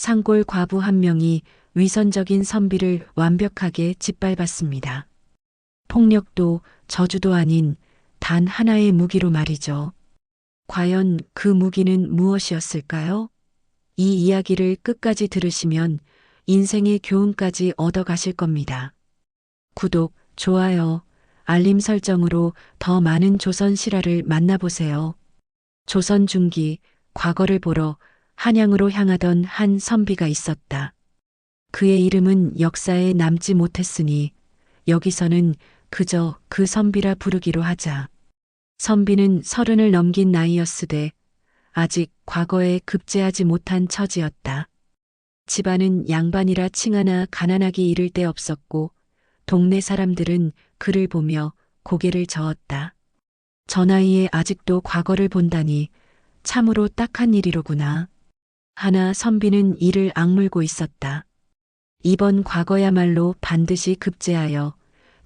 산골 과부 한 명이 위선적인 선비를 완벽하게 짓밟았습니다. 폭력도 저주도 아닌 단 하나의 무기로 말이죠. 과연 그 무기는 무엇이었을까요? 이 이야기를 끝까지 들으시면 인생의 교훈까지 얻어가실 겁니다. 구독, 좋아요, 알림 설정으로 더 많은 조선 실화를 만나보세요. 조선 중기, 과거를 보러 한양으로 향하던 한 선비가 있었다. 그의 이름은 역사에 남지 못했으니 여기서는 그저 그 선비라 부르기로 하자. 선비는 30을 넘긴 나이였으되 아직 과거에 급제하지 못한 처지였다. 집안은 양반이라 칭하나 가난하기 이를 데 없었고 동네 사람들은 그를 보며 고개를 저었다. 저 나이에 아직도 과거를 본다니 참으로 딱한 일이로구나. 하나 선비는 이를 악물고 있었다. 이번 과거야말로 반드시 급제하여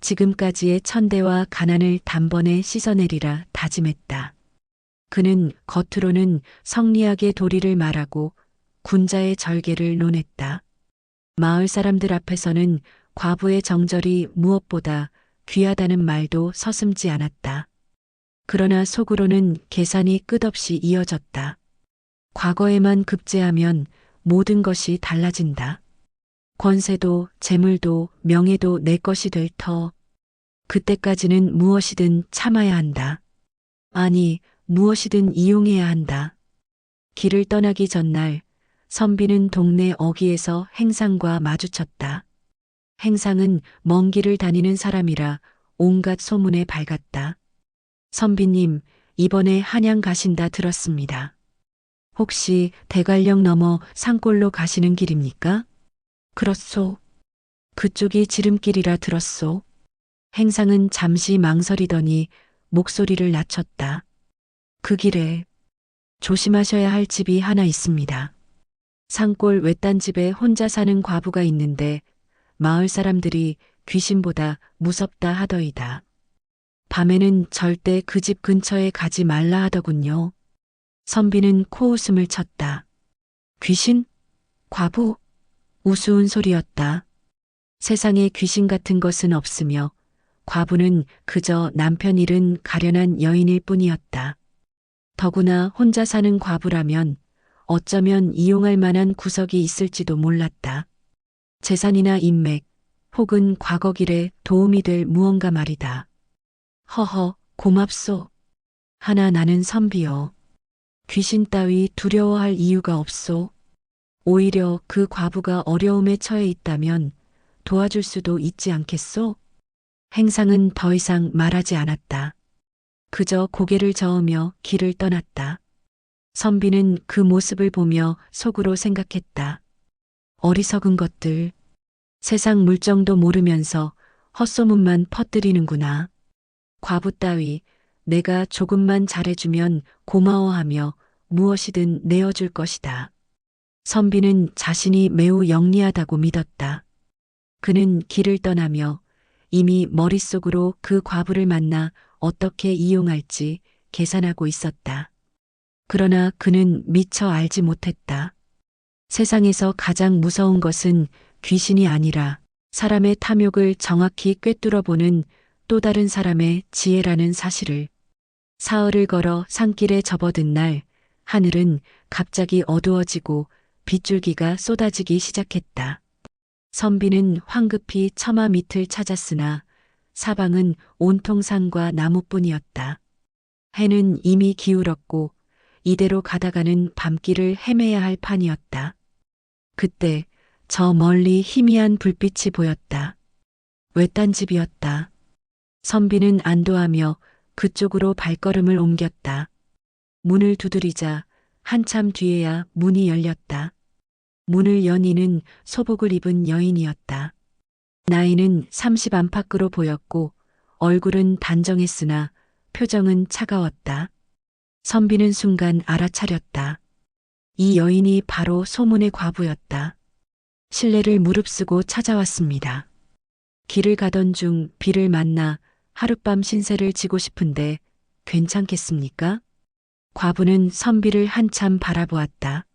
지금까지의 천대와 가난을 단번에 씻어내리라 다짐했다. 그는 겉으로는 성리하게 도리를 말하고 군자의 절개를 논했다. 마을 사람들 앞에서는 과부의 정절이 무엇보다 귀하다는 말도 서슴지 않았다. 그러나 속으로는 계산이 끝없이 이어졌다. 과거에만 급제하면 모든 것이 달라진다. 권세도 재물도 명예도 내 것이 될 터. 그때까지는 무엇이든 참아야 한다. 아니, 무엇이든 이용해야 한다. 길을 떠나기 전날 선비는 동네 어귀에서 행상과 마주쳤다. 행상은 먼 길을 다니는 사람이라 온갖 소문에 밝았다. 선비님, 이번에 한양 가신다 들었습니다. 혹시 대관령 넘어 산골로 가시는 길입니까? 그렇소. 그쪽이 지름길이라 들었소. 행상은 잠시 망설이더니 목소리를 낮췄다. 그 길에 조심하셔야 할 집이 하나 있습니다. 산골 외딴 집에 혼자 사는 과부가 있는데 마을 사람들이 귀신보다 무섭다 하더이다. 밤에는 절대 그 집 근처에 가지 말라 하더군요. 선비는 코웃음을 쳤다. 귀신? 과부? 우스운 소리였다. 세상에 귀신 같은 것은 없으며 과부는 그저 남편 잃은 가련한 여인일 뿐이었다. 더구나 혼자 사는 과부라면 어쩌면 이용할 만한 구석이 있을지도 몰랐다. 재산이나 인맥 혹은 과거 길에 도움이 될 무언가 말이다. 허허, 고맙소. 하나 나는 선비여. 귀신 따위 두려워할 이유가 없소. 오히려 그 과부가 어려움에 처해 있다면 도와줄 수도 있지 않겠소? 행상은 더 이상 말하지 않았다. 그저 고개를 저으며 길을 떠났다. 선비는 그 모습을 보며 속으로 생각했다. 어리석은 것들. 세상 물정도 모르면서 헛소문만 퍼뜨리는구나. 과부 따위 내가 조금만 잘해주면 고마워하며 무엇이든 내어줄 것이다. 선비는 자신이 매우 영리하다고 믿었다. 그는 길을 떠나며 이미 머릿속으로 그 과부를 만나 어떻게 이용할지 계산하고 있었다. 그러나 그는 미처 알지 못했다. 세상에서 가장 무서운 것은 귀신이 아니라 사람의 탐욕을 정확히 꿰뚫어 보는 또 다른 사람의 지혜라는 사실을. 사흘을 걸어 산길에 접어든 날 하늘은 갑자기 어두워지고 빗줄기가 쏟아지기 시작했다. 선비는 황급히 처마 밑을 찾았으나 사방은 온통 산과 나무뿐이었다. 해는 이미 기울었고 이대로 가다가는 밤길을 헤매야 할 판이었다. 그때 저 멀리 희미한 불빛이 보였다. 외딴 집이었다. 선비는 안도하며 그쪽으로 발걸음을 옮겼다. 문을 두드리자 한참 뒤에야 문이 열렸다. 문을 연 이는 소복을 입은 여인이었다. 나이는 30 안팎으로 보였고 얼굴은 단정했으나 표정은 차가웠다. 선비는 순간 알아차렸다. 이 여인이 바로 소문의 과부였다. 실례를 무릅쓰고 찾아왔습니다. 길을 가던 중 비를 만나 하룻밤 신세를 지고 싶은데 괜찮겠습니까? 과부는 선비를 한참 바라보았다.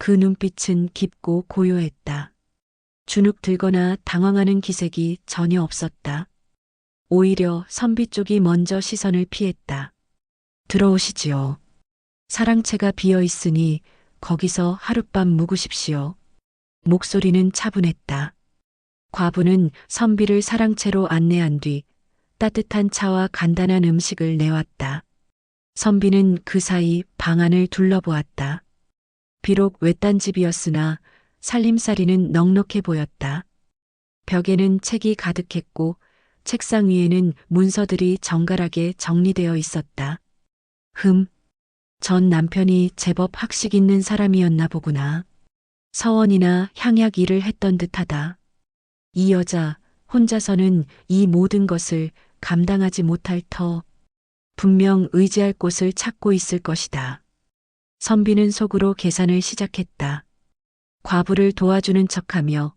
그 눈빛은 깊고 고요했다. 주눅 들거나 당황하는 기색이 전혀 없었다. 오히려 선비 쪽이 먼저 시선을 피했다. 들어오시지요. 사랑채가 비어 있으니 거기서 하룻밤 묵으십시오. 목소리는 차분했다. 과부는 선비를 사랑채로 안내한 뒤 따뜻한 차와 간단한 음식을 내왔다. 선비는 그 사이 방 안을 둘러보았다. 비록 외딴 집이었으나 살림살이는 넉넉해 보였다. 벽에는 책이 가득했고 책상 위에는 문서들이 정갈하게 정리되어 있었다. 전 남편이 제법 학식 있는 사람이었나 보구나. 서원이나 향약 일을 했던 듯하다. 이 여자 혼자서는 이 모든 것을 감당하지 못할 터 분명 의지할 곳을 찾고 있을 것이다. 선비는 속으로 계산을 시작했다. 과부를 도와주는 척하며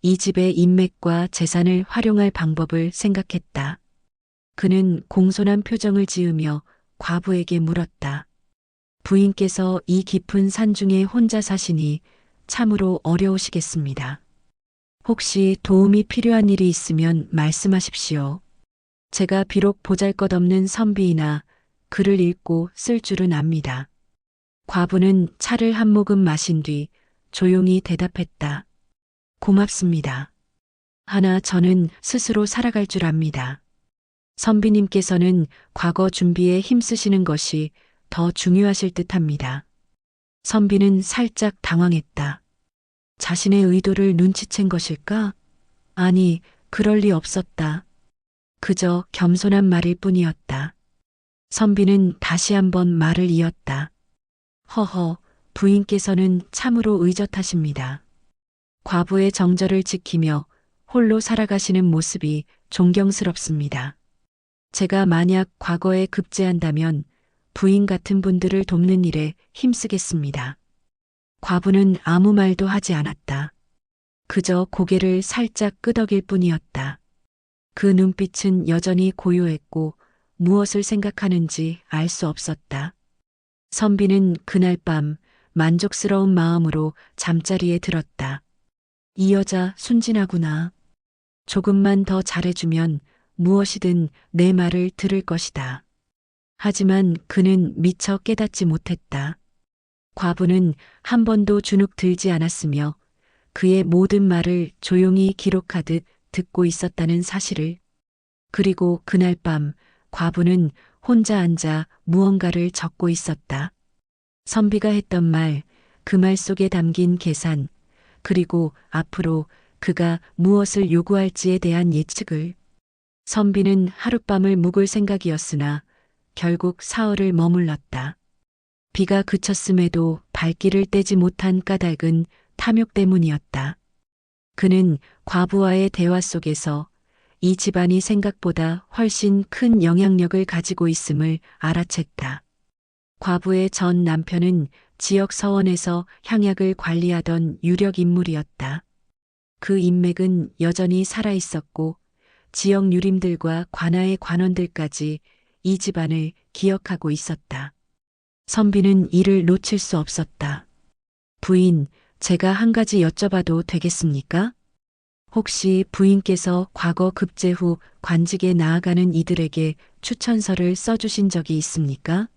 이 집의 인맥과 재산을 활용할 방법을 생각했다. 그는 공손한 표정을 지으며 과부에게 물었다. 부인께서 이 깊은 산중에 혼자 사시니 참으로 어려우시겠습니다. 혹시 도움이 필요한 일이 있으면 말씀하십시오. 제가 비록 보잘것없는 선비이나 글을 읽고 쓸 줄은 압니다. 과부는 차를 한 모금 마신 뒤 조용히 대답했다. 고맙습니다. 하나 저는 스스로 살아갈 줄 압니다. 선비님께서는 과거 준비에 힘쓰시는 것이 더 중요하실 듯합니다. 선비는 살짝 당황했다. 자신의 의도를 눈치챈 것일까? 아니, 그럴 리 없었다. 그저 겸손한 말일 뿐이었다. 선비는 다시 한번 말을 이었다. 허허, 부인께서는 참으로 의젓하십니다. 과부의 정절을 지키며 홀로 살아가시는 모습이 존경스럽습니다. 제가 만약 과거에 급제한다면 부인 같은 분들을 돕는 일에 힘쓰겠습니다. 과부는 아무 말도 하지 않았다. 그저 고개를 살짝 끄덕일 뿐이었다. 그 눈빛은 여전히 고요했고 무엇을 생각하는지 알 수 없었다. 선비는 그날 밤 만족스러운 마음으로 잠자리에 들었다. 이 여자 순진하구나. 조금만 더 잘해주면 무엇이든 내 말을 들을 것이다. 하지만 그는 미처 깨닫지 못했다. 과부는 한 번도 주눅 들지 않았으며 그의 모든 말을 조용히 기록하듯 듣고 있었다는 사실을. 그리고 그날 밤 과부는 혼자 앉아 무언가를 적고 있었다. 선비가 했던 말, 그 말 속에 담긴 계산, 그리고 앞으로 그가 무엇을 요구할지에 대한 예측을. 선비는 하룻밤을 묵을 생각이었으나 결국 사흘을 머물렀다. 비가 그쳤음에도 발길을 떼지 못한 까닭은 탐욕 때문이었다. 그는 과부와의 대화 속에서 이 집안이 생각보다 훨씬 큰 영향력을 가지고 있음을 알아챘다. 과부의 전 남편은 지역 서원에서 향약을 관리하던 유력 인물이었다. 그 인맥은 여전히 살아있었고 지역 유림들과 관아의 관원들까지 이 집안을 기억하고 있었다. 선비는 이를 놓칠 수 없었다. 부인, 제가 한 가지 여쭤봐도 되겠습니까? 혹시 부인께서 과거 급제 후 관직에 나아가는 이들에게 추천서를 써주신 적이 있습니까?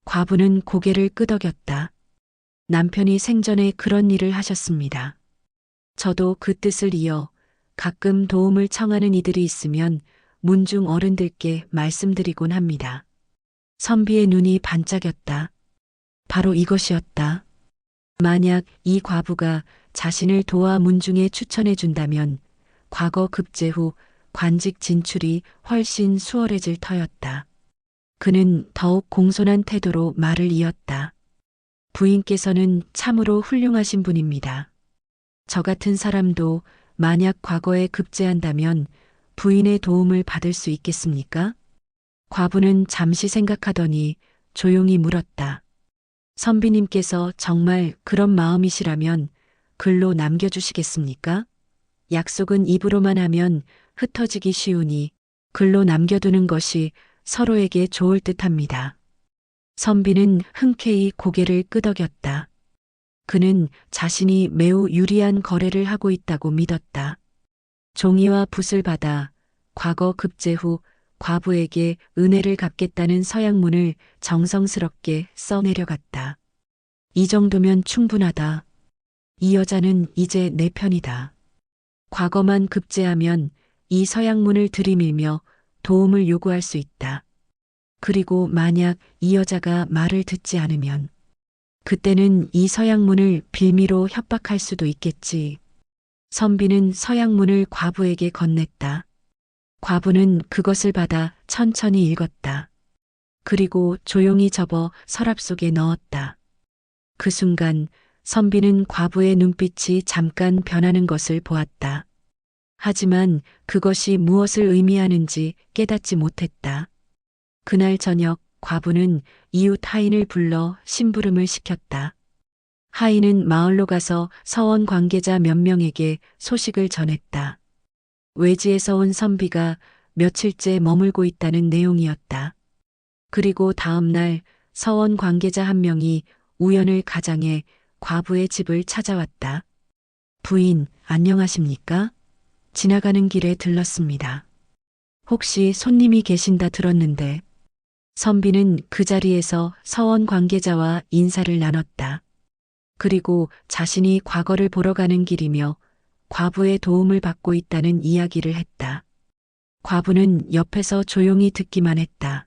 과부는 고개를 끄덕였다. 남편이 생전에 그런 일을 하셨습니다. 저도 그 뜻을 이어 가끔 도움을 청하는 이들이 있으면 문중 어른들께 말씀드리곤 합니다. 선비의 눈이 반짝였다. 바로 이것이었다. 만약 이 과부가 자신을 도와 문중에 추천해 준다면 과거 급제 후 관직 진출이 훨씬 수월해질 터였다. 그는 더욱 공손한 태도로 말을 이었다. 부인께서는 참으로 훌륭하신 분입니다. 저 같은 사람도 만약 과거에 급제한다면 부인의 도움을 받을 수 있겠습니까? 과부는 잠시 생각하더니 조용히 물었다. 선비님께서 정말 그런 마음이시라면 글로 남겨주시겠습니까? 약속은 입으로만 하면 흩어지기 쉬우니 글로 남겨두는 것이 서로에게 좋을 듯합니다. 선비는 흔쾌히 고개를 끄덕였다. 그는 자신이 매우 유리한 거래를 하고 있다고 믿었다. 종이와 붓을 받아 과거 급제 후 과부에게 은혜를 갚겠다는 서약문을 정성스럽게 써내려갔다. 이 정도면 충분하다. 이 여자는 이제 내 편이다. 과거만 급제하면 이 서약문을 들이밀며 도움을 요구할 수 있다. 그리고 만약 이 여자가 말을 듣지 않으면 그때는 이 서약문을 빌미로 협박할 수도 있겠지. 선비는 서약문을 과부에게 건넸다. 과부는 그것을 받아 천천히 읽었다. 그리고 조용히 접어 서랍 속에 넣었다. 그 순간 선비는 과부의 눈빛이 잠깐 변하는 것을 보았다. 하지만 그것이 무엇을 의미하는지 깨닫지 못했다. 그날 저녁 과부는 이웃 하인을 불러 심부름을 시켰다. 하인은 마을로 가서 서원 관계자 몇 명에게 소식을 전했다. 외지에서 온 선비가 며칠째 머물고 있다는 내용이었다. 그리고 다음 날 서원 관계자 한 명이 우연을 가장해 과부의 집을 찾아왔다. 부인, 안녕하십니까? 지나가는 길에 들렀습니다. 혹시 손님이 계신다 들었는데. 선비는 그 자리에서 서원 관계자와 인사를 나눴다. 그리고 자신이 과거를 보러 가는 길이며 과부의 도움을 받고 있다는 이야기를 했다. 과부는 옆에서 조용히 듣기만 했다.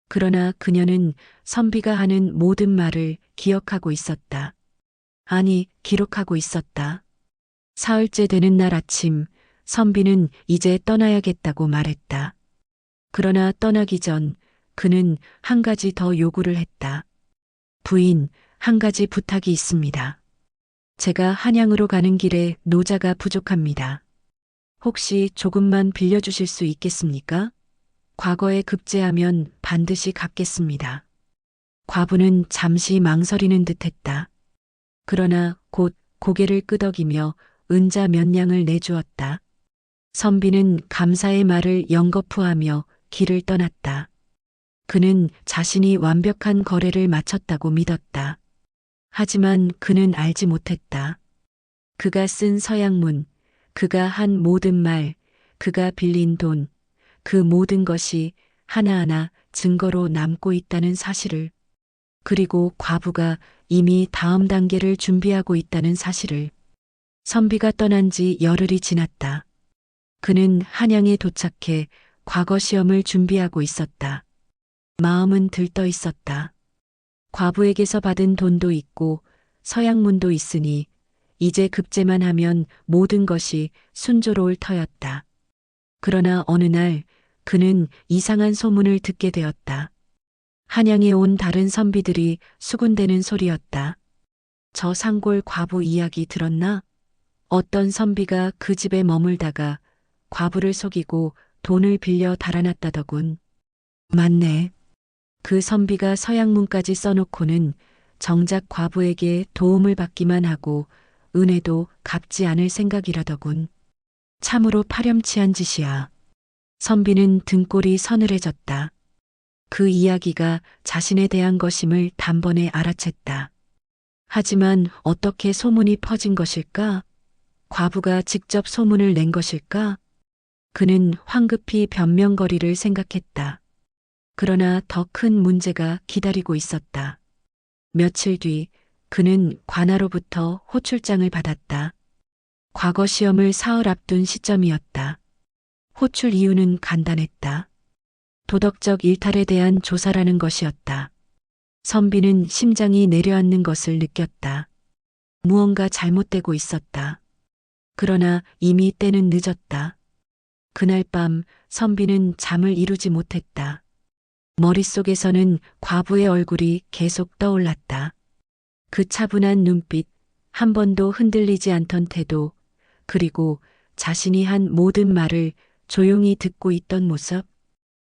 그러나 그녀는 선비가 하는 모든 말을 기억하고 있었다. 아니, 기록하고 있었다. 사흘째 되는 날 아침, 선비는 이제 떠나야겠다고 말했다. 그러나 떠나기 전 그는 한 가지 더 요구를 했다. 부인, 한 가지 부탁이 있습니다. 제가 한양으로 가는 길에 노자가 부족합니다. 혹시 조금만 빌려주실 수 있겠습니까? 과거에 급제하면 반드시 갚겠습니다. 과부는 잠시 망설이는 듯했다. 그러나 곧 고개를 끄덕이며 은자 몇 냥을 내주었다. 선비는 감사의 말을 연거푸하며 길을 떠났다. 그는 자신이 완벽한 거래를 마쳤다고 믿었다. 하지만 그는 알지 못했다. 그가 쓴 서약문, 그가 한 모든 말, 그가 빌린 돈, 그 모든 것이 하나하나 증거로 남고 있다는 사실을, 그리고 과부가 이미 다음 단계를 준비하고 있다는 사실을. 선비가 떠난 지 열흘이 지났다. 그는 한양에 도착해 과거 시험을 준비하고 있었다. 마음은 들떠 있었다. 과부에게서 받은 돈도 있고 서약문도 있으니 이제 급제만 하면 모든 것이 순조로울 터였다. 그러나 어느 날 그는 이상한 소문을 듣게 되었다. 한양에 온 다른 선비들이 수군대는 소리였다. 저 상골 과부 이야기 들었나? 어떤 선비가 그 집에 머물다가 과부를 속이고 돈을 빌려 달아났다더군. 맞네. 그 선비가 서약문까지 써놓고는 정작 과부에게 도움을 받기만 하고 은혜도 갚지 않을 생각이라더군. 참으로 파렴치한 짓이야. 선비는 등골이 서늘해졌다. 그 이야기가 자신에 대한 것임을 단번에 알아챘다. 하지만 어떻게 소문이 퍼진 것일까? 과부가 직접 소문을 낸 것일까? 그는 황급히 변명거리를 생각했다. 그러나 더 큰 문제가 기다리고 있었다. 며칠 뒤 그는 관아로부터 호출장을 받았다. 과거 시험을 사흘 앞둔 시점이었다. 호출 이유는 간단했다. 도덕적 일탈에 대한 조사라는 것이었다. 선비는 심장이 내려앉는 것을 느꼈다. 무언가 잘못되고 있었다. 그러나 이미 때는 늦었다. 그날 밤 선비는 잠을 이루지 못했다. 머릿속에서는 과부의 얼굴이 계속 떠올랐다. 그 차분한 눈빛, 한 번도 흔들리지 않던 태도, 그리고 자신이 한 모든 말을 조용히 듣고 있던 모습.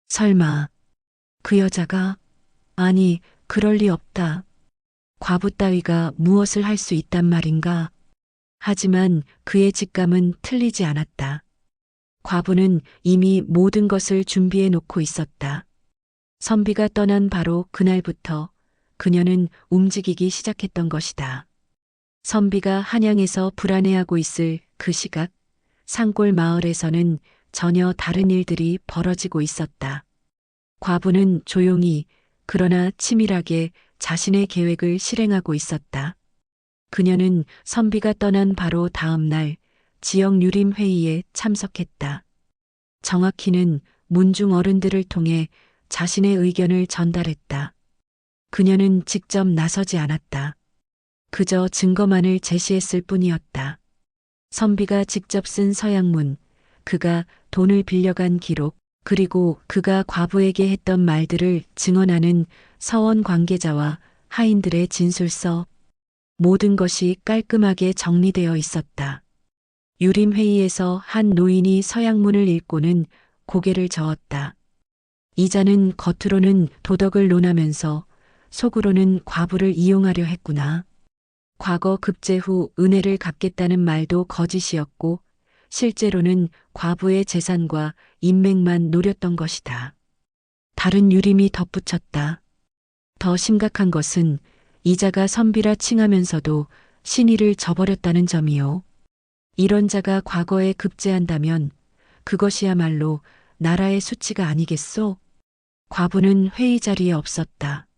설마 그 여자가? 아니, 그럴 리 없다. 과부 따위가 무엇을 할 수 있단 말인가? 하지만 그의 직감은 틀리지 않았다. 과부는 이미 모든 것을 준비해 놓고 있었다. 선비가 떠난 바로 그날부터 그녀는 움직이기 시작했던 것이다. 선비가 한양에서 불안해하고 있을 그 시각, 산골 마을에서는 전혀 다른 일들이 벌어지고 있었다. 과부는 조용히 그러나 치밀하게 자신의 계획을 실행하고 있었다. 그녀는 선비가 떠난 바로 다음 날 지역 유림 회의에 참석했다. 정확히는 문중 어른들을 통해 자신의 의견을 전달했다. 그녀는 직접 나서지 않았다. 그저 증거만을 제시했을 뿐이었다. 선비가 직접 쓴 서양문, 그가 돈을 빌려간 기록, 그리고 그가 과부에게 했던 말들을 증언하는 서원 관계자와 하인들의 진술서, 모든 것이 깔끔하게 정리되어 있었다. 유림회의에서 한 노인이 서양문을 읽고는 고개를 저었다. 이자는 겉으로는 도덕을 논하면서 속으로는 과부를 이용하려 했구나. 과거 급제 후 은혜를 갚겠다는 말도 거짓이었고 실제로는 과부의 재산과 인맥만 노렸던 것이다. 다른 유림이 덧붙였다. 더 심각한 것은 이자가 선비라 칭하면서도 신의를 저버렸다는 점이요. 이런 자가 과거에 급제한다면 그것이야말로 나라의 수치가 아니겠소? 과부는 회의 자리에 없었다.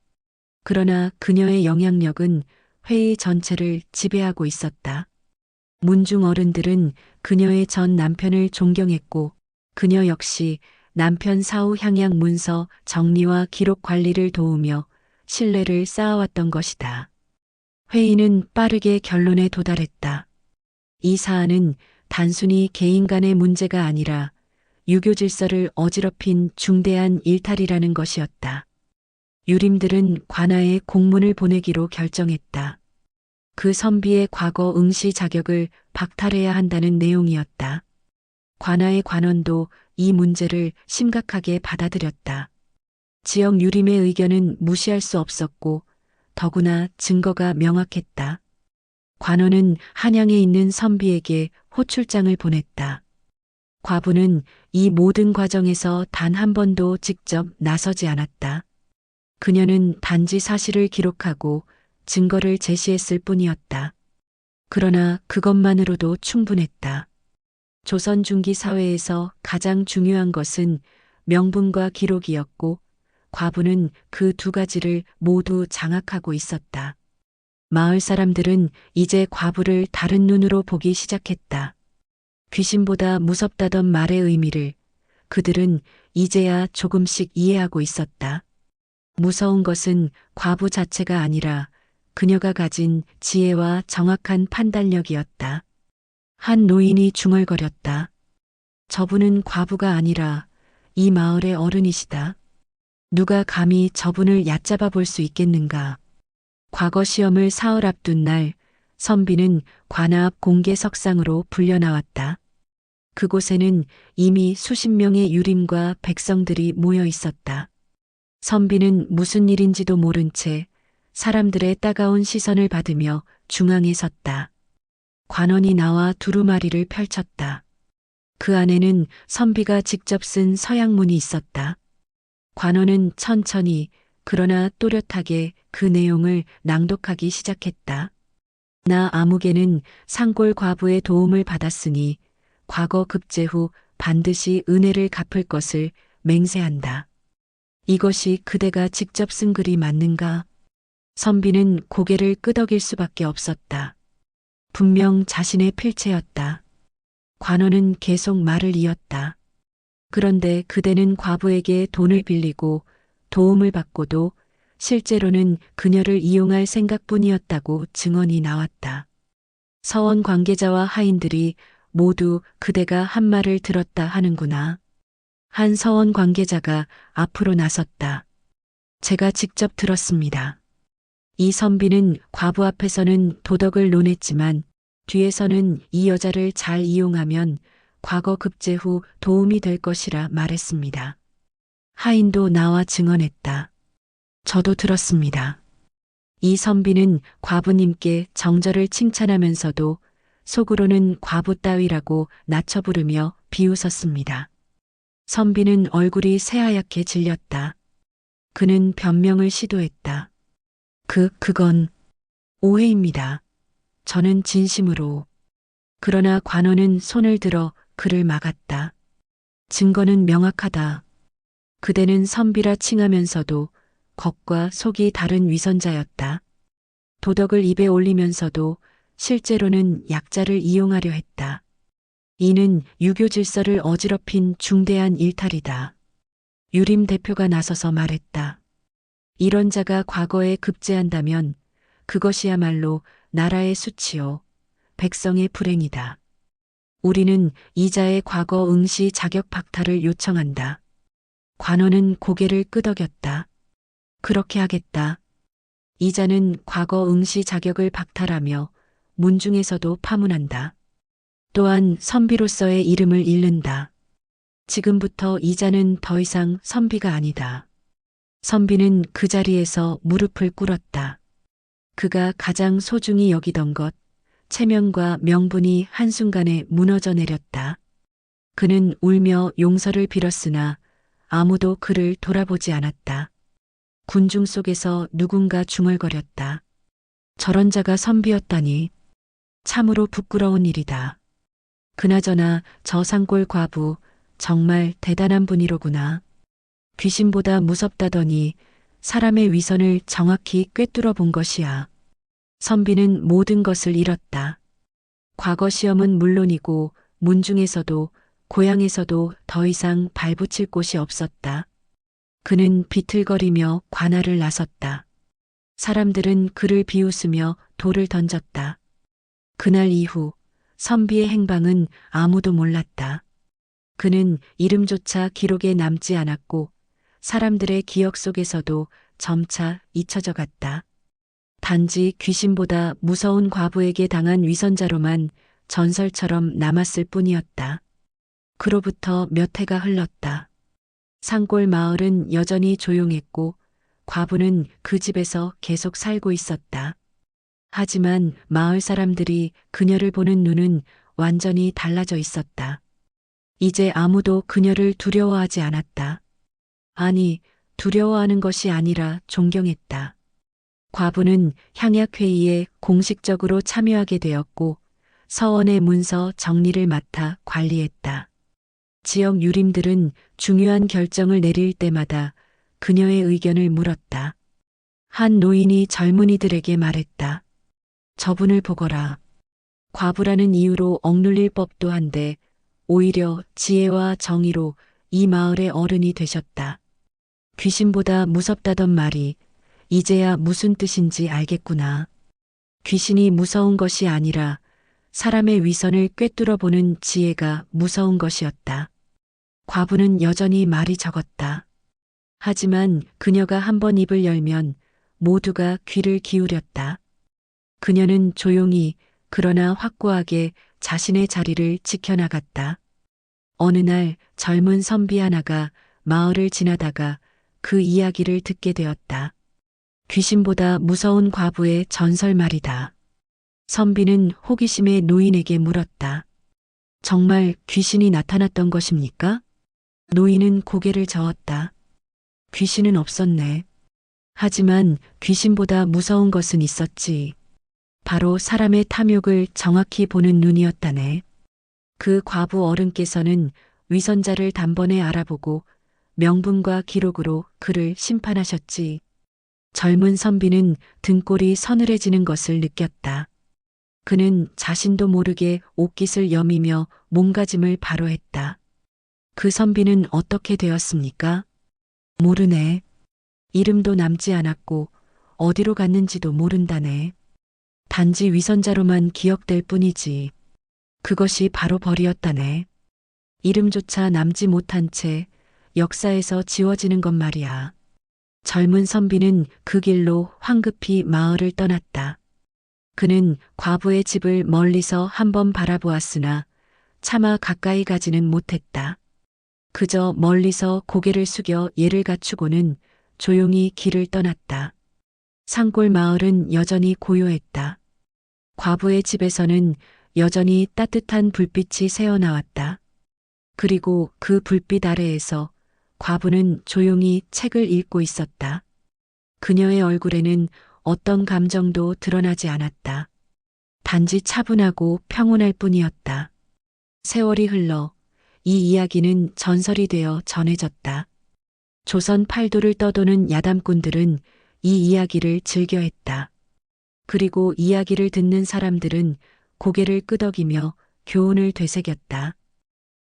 그러나 그녀의 영향력은 회의 전체를 지배하고 있었다. 문중 어른들은 그녀의 전 남편을 존경했고 그녀 역시 남편 사후 향약 문서 정리와 기록 관리를 도우며 신뢰를 쌓아왔던 것이다. 회의는 빠르게 결론에 도달했다. 이 사안은 단순히 개인 간의 문제가 아니라 유교 질서를 어지럽힌 중대한 일탈이라는 것이었다. 유림들은 관아에 공문을 보내기로 결정했다. 그 선비의 과거 응시 자격을 박탈해야 한다는 내용이었다. 관아의 관원도 이 문제를 심각하게 받아들였다. 지역 유림의 의견은 무시할 수 없었고 더구나 증거가 명확했다. 관원은 한양에 있는 선비에게 호출장을 보냈다. 과부는 이 모든 과정에서 단 한 번도 직접 나서지 않았다. 그녀는 단지 사실을 기록하고 증거를 제시했을 뿐이었다. 그러나 그것만으로도 충분했다. 조선 중기 사회에서 가장 중요한 것은 명분과 기록이었고 과부는 그 두 가지를 모두 장악하고 있었다. 마을 사람들은 이제 과부를 다른 눈으로 보기 시작했다. 귀신보다 무섭다던 말의 의미를 그들은 이제야 조금씩 이해하고 있었다. 무서운 것은 과부 자체가 아니라 그녀가 가진 지혜와 정확한 판단력이었다. 한 노인이 중얼거렸다. 저분은 과부가 아니라 이 마을의 어른이시다. 누가 감히 저분을 얕잡아 볼 수 있겠는가. 과거 시험을 사흘 앞둔 날 선비는 관아 앞 공개석상으로 불려나왔다. 그곳에는 이미 수십 명의 유림과 백성들이 모여 있었다. 선비는 무슨 일인지도 모른 채 사람들의 따가운 시선을 받으며 중앙에 섰다. 관원이 나와 두루마리를 펼쳤다. 그 안에는 선비가 직접 쓴 서양문이 있었다. 관원은 천천히 그러나 또렷하게 그 내용을 낭독하기 시작했다. 나 아무개는 산골 과부의 도움을 받았으니 과거 급제 후 반드시 은혜를 갚을 것을 맹세한다. 이것이 그대가 직접 쓴 글이 맞는가? 선비는 고개를 끄덕일 수밖에 없었다. 분명 자신의 필체였다. 관원은 계속 말을 이었다. 그런데 그대는 과부에게 돈을 빌리고 도움을 받고도 실제로는 그녀를 이용할 생각뿐이었다고 증언이 나왔다. 서원 관계자와 하인들이 모두 그대가 한 말을 들었다 하는구나. 한 서원 관계자가 앞으로 나섰다. 제가 직접 들었습니다. 이 선비는 과부 앞에서는 도덕을 논했지만 뒤에서는 이 여자를 잘 이용하면 과거 급제 후 도움이 될 것이라 말했습니다. 하인도 나와 증언했다. 저도 들었습니다. 이 선비는 과부님께 정절을 칭찬하면서도 속으로는 과부 따위라고 낮춰 부르며 비웃었습니다. 선비는 얼굴이 새하얗게 질렸다. 그는 변명을 시도했다. 그건 오해입니다. 저는 진심으로. 그러나 관원은 손을 들어 그를 막았다. 증거는 명확하다. 그대는 선비라 칭하면서도 겉과 속이 다른 위선자였다. 도덕을 입에 올리면서도 실제로는 약자를 이용하려 했다. 이는 유교 질서를 어지럽힌 중대한 일탈이다. 유림 대표가 나서서 말했다. 이런 자가 과거에 급제한다면 그것이야말로 나라의 수치요, 백성의 불행이다. 우리는 이자의 과거 응시 자격 박탈을 요청한다. 관원은 고개를 끄덕였다. 그렇게 하겠다. 이자는 과거 응시 자격을 박탈하며 문중에서도 파문한다. 또한 선비로서의 이름을 잃는다. 지금부터 이자는 더 이상 선비가 아니다. 선비는 그 자리에서 무릎을 꿇었다. 그가 가장 소중히 여기던 것, 체면과 명분이 한순간에 무너져 내렸다. 그는 울며 용서를 빌었으나 아무도 그를 돌아보지 않았다. 군중 속에서 누군가 중얼거렸다. 저런 자가 선비였다니 참으로 부끄러운 일이다. 그나저나 저 산골 과부 정말 대단한 분이로구나. 귀신보다 무섭다더니 사람의 위선을 정확히 꿰뚫어 본 것이야. 선비는 모든 것을 잃었다. 과거 시험은 물론이고 문중에서도 고향에서도 더 이상 발붙일 곳이 없었다. 그는 비틀거리며 관할을 나섰다. 사람들은 그를 비웃으며 돌을 던졌다. 그날 이후 선비의 행방은 아무도 몰랐다. 그는 이름조차 기록에 남지 않았고 사람들의 기억 속에서도 점차 잊혀져 갔다. 단지 귀신보다 무서운 과부에게 당한 위선자로만 전설처럼 남았을 뿐이었다. 그로부터 몇 해가 흘렀다. 산골 마을은 여전히 조용했고 과부는 그 집에서 계속 살고 있었다. 하지만 마을 사람들이 그녀를 보는 눈은 완전히 달라져 있었다. 이제 아무도 그녀를 두려워하지 않았다. 아니, 두려워하는 것이 아니라 존경했다. 과부는 향약회의에 공식적으로 참여하게 되었고 서원의 문서 정리를 맡아 관리했다. 지역 유림들은 중요한 결정을 내릴 때마다 그녀의 의견을 물었다. 한 노인이 젊은이들에게 말했다. 저분을 보거라. 과부라는 이유로 억눌릴 법도 한데 오히려 지혜와 정의로 이 마을의 어른이 되셨다. 귀신보다 무섭다던 말이 이제야 무슨 뜻인지 알겠구나. 귀신이 무서운 것이 아니라 사람의 위선을 꿰뚫어 보는 지혜가 무서운 것이었다. 과부는 여전히 말이 적었다. 하지만 그녀가 한번 입을 열면 모두가 귀를 기울였다. 그녀는 조용히 그러나 확고하게 자신의 자리를 지켜나갔다. 어느 날 젊은 선비 하나가 마을을 지나다가 그 이야기를 듣게 되었다. 귀신보다 무서운 과부의 전설 말이다. 선비는 호기심에 노인에게 물었다. 정말 귀신이 나타났던 것입니까? 노인은 고개를 저었다. 귀신은 없었네. 하지만 귀신보다 무서운 것은 있었지. 바로 사람의 탐욕을 정확히 보는 눈이었다네. 그 과부 어른께서는 위선자를 단번에 알아보고 명분과 기록으로 그를 심판하셨지. 젊은 선비는 등골이 서늘해지는 것을 느꼈다. 그는 자신도 모르게 옷깃을 여미며 몸가짐을 바로 했다. 그 선비는 어떻게 되었습니까? 모르네. 이름도 남지 않았고 어디로 갔는지도 모른다네. 단지 위선자로만 기억될 뿐이지. 그것이 바로 벌이었다네. 이름조차 남지 못한 채 역사에서 지워지는 것 말이야. 젊은 선비는 그 길로 황급히 마을을 떠났다. 그는 과부의 집을 멀리서 한번 바라보았으나 차마 가까이 가지는 못했다. 그저 멀리서 고개를 숙여 예를 갖추고는 조용히 길을 떠났다. 산골 마을은 여전히 고요했다. 과부의 집에서는 여전히 따뜻한 불빛이 새어나왔다. 그리고 그 불빛 아래에서 과부는 조용히 책을 읽고 있었다. 그녀의 얼굴에는 어떤 감정도 드러나지 않았다. 단지 차분하고 평온할 뿐이었다. 세월이 흘러 이 이야기는 전설이 되어 전해졌다. 조선 팔도를 떠도는 야담꾼들은 이 이야기를 즐겨했다. 그리고 이야기를 듣는 사람들은 고개를 끄덕이며 교훈을 되새겼다.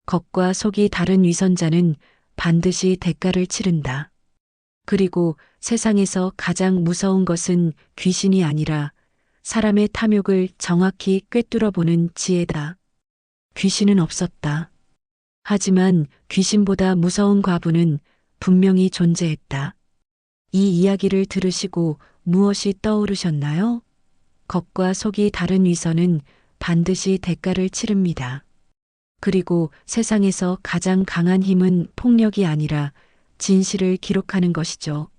겉과 속이 다른 위선자는 반드시 대가를 치른다. 그리고 세상에서 가장 무서운 것은 귀신이 아니라 사람의 탐욕을 정확히 꿰뚫어 보는 지혜다. 귀신은 없었다. 하지만 귀신보다 무서운 과부는 분명히 존재했다. 이 이야기를 들으시고 무엇이 떠오르셨나요? 겉과 속이 다른 위선은 반드시 대가를 치릅니다. 그리고 세상에서 가장 강한 힘은 폭력이 아니라 진실을 기록하는 것이죠.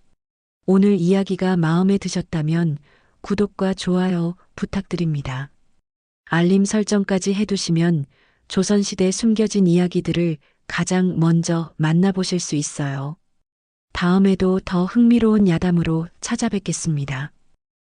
오늘 이야기가 마음에 드셨다면 구독과 좋아요 부탁드립니다. 알림 설정까지 해두시면 조선시대 숨겨진 이야기들을 가장 먼저 만나보실 수 있어요. 다음에도 더 흥미로운 야담으로 찾아뵙겠습니다.